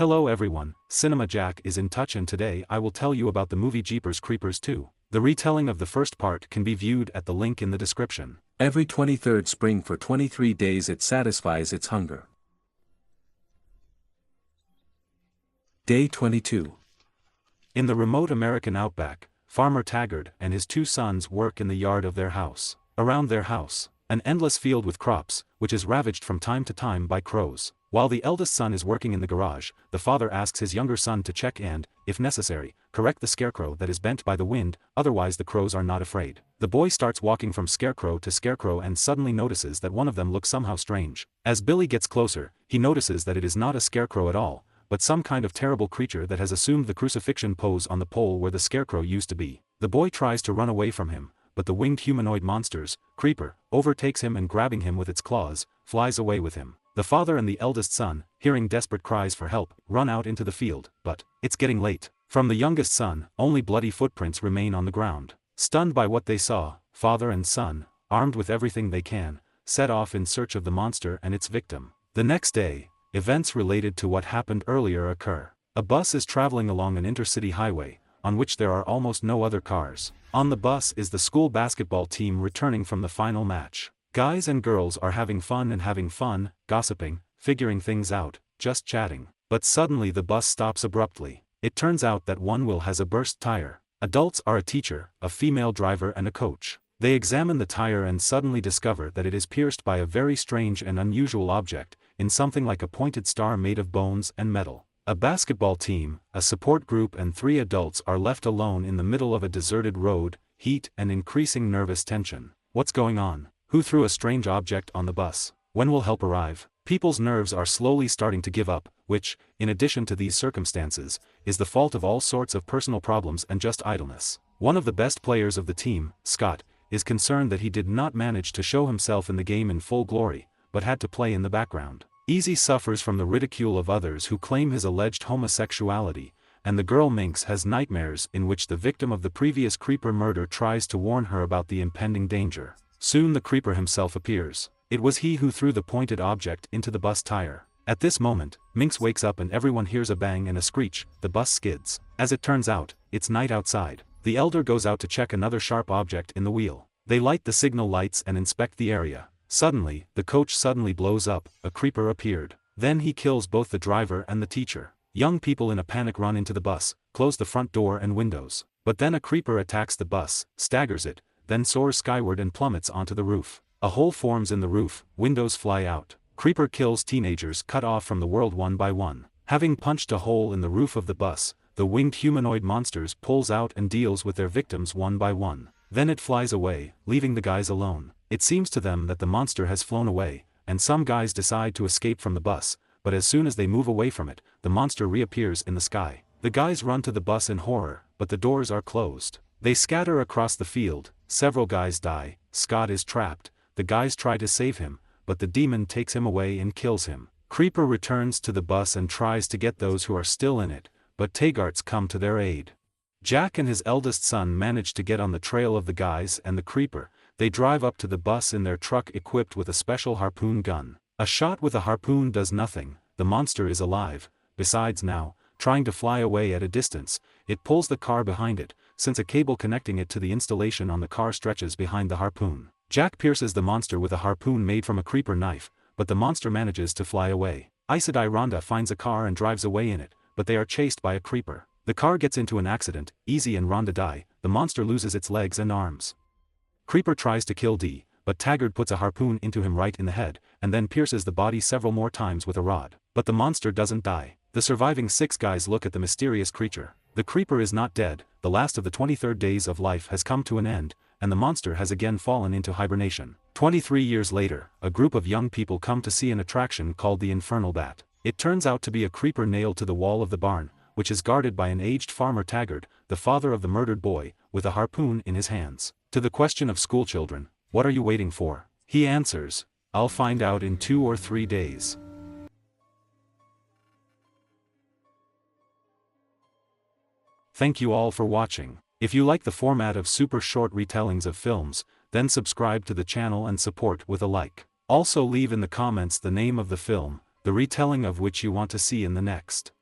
Hello everyone, Cinema Jack is in touch and today I will tell you about the movie Jeepers Creepers 2. The retelling of the first part can be viewed at the link in the description. Every 23rd spring for 23 days it satisfies its hunger. Day 22. In the remote American outback, Farmer Taggart and his two sons work in the yard of their house. Around their house, an endless field with crops, which is ravaged from time to time by crows. While the eldest son is working in the garage, the father asks his younger son to check and, if necessary, correct the scarecrow that is bent by the wind, otherwise the crows are not afraid. The boy starts walking from scarecrow to scarecrow and suddenly notices that one of them looks somehow strange. As Billy gets closer, he notices that it is not a scarecrow at all, but some kind of terrible creature that has assumed the crucifixion pose on the pole where the scarecrow used to be. The boy tries to run away from him, but the winged humanoid monster's creeper overtakes him and grabbing him with its claws, flies away with him. The father and the eldest son, hearing desperate cries for help, run out into the field, but it's getting late. From the youngest son, only bloody footprints remain on the ground. Stunned by what they saw, father and son, armed with everything they can, set off in search of the monster and its victim. The next day, events related to what happened earlier occur. A bus is traveling along an intercity highway, on which there are almost no other cars. On the bus is the school basketball team returning from the final match. Guys and girls are having fun, gossiping, figuring things out, just chatting. But suddenly the bus stops abruptly. It turns out that one wheel has a burst tire. Adults are a teacher, a female driver and a coach. They examine the tire and suddenly discover that it is pierced by a very strange and unusual object, in something like a pointed star made of bones and metal. A basketball team, a support group and 3 adults are left alone in the middle of a deserted road, heat and increasing nervous tension. What's going on? Who threw a strange object on the bus? When will help arrive? People's nerves are slowly starting to give up, which, in addition to these circumstances, is the fault of all sorts of personal problems and just idleness. One of the best players of the team, Scott, is concerned that he did not manage to show himself in the game in full glory, but had to play in the background. Easy suffers from the ridicule of others who claim his alleged homosexuality, and the girl Minx has nightmares in which the victim of the previous creeper murder tries to warn her about the impending danger. Soon the creeper himself appears. It was he who threw the pointed object into the bus tire. At this moment, Minx wakes up and everyone hears a bang and a screech, the bus skids. As it turns out, it's night outside. The elder goes out to check another sharp object in the wheel. They light the signal lights and inspect the area. Suddenly, the coach suddenly blows up, a creeper appeared. Then he kills both the driver and the teacher. Young people in a panic run into the bus, close the front door and windows. But then a creeper attacks the bus, staggers it, then soars skyward and plummets onto the roof. A hole forms in the roof, windows fly out. Creeper kills teenagers cut off from the world one by one. Having punched a hole in the roof of the bus, the winged humanoid monsters pulls out and deals with their victims one by one. Then it flies away, leaving the guys alone. It seems to them that the monster has flown away, and some guys decide to escape from the bus, but as soon as they move away from it, the monster reappears in the sky. The guys run to the bus in horror, but the doors are closed. They scatter across the field, several guys die, Scott is trapped, the guys try to save him, but the demon takes him away and kills him. Creeper returns to the bus and tries to get those who are still in it, but Taggarts come to their aid. Jack and his eldest son manage to get on the trail of the guys and the creeper. They drive up to the bus in their truck equipped with a special harpoon gun. A shot with a harpoon does nothing, the monster is alive. Besides now, trying to fly away at a distance, it pulls the car behind it, since a cable connecting it to the installation on the car stretches behind the harpoon. Jack pierces the monster with a harpoon made from a creeper knife, but the monster manages to fly away. Isidai Rhonda finds a car and drives away in it, but they are chased by a creeper. The car gets into an accident, Easy and Rhonda die, the monster loses its legs and arms. Creeper tries to kill Dee, but Taggart puts a harpoon into him right in the head, and then pierces the body several more times with a rod. But the monster doesn't die. The surviving 6 guys look at the mysterious creature. The creeper is not dead, the last of the 23rd days of life has come to an end, and the monster has again fallen into hibernation. 23 years later, a group of young people come to see an attraction called the Infernal Bat. It turns out to be a creeper nailed to the wall of the barn, which is guarded by an aged farmer Taggart, the father of the murdered boy, with a harpoon in his hands. To the question of schoolchildren, "What are you waiting for?" he answers, "I'll find out in 2 or 3 days." Thank you all for watching. If you like the format of super short retellings of films, then subscribe to the channel and support with a like. Also leave in the comments the name of the film, the retelling of which you want to see in the next.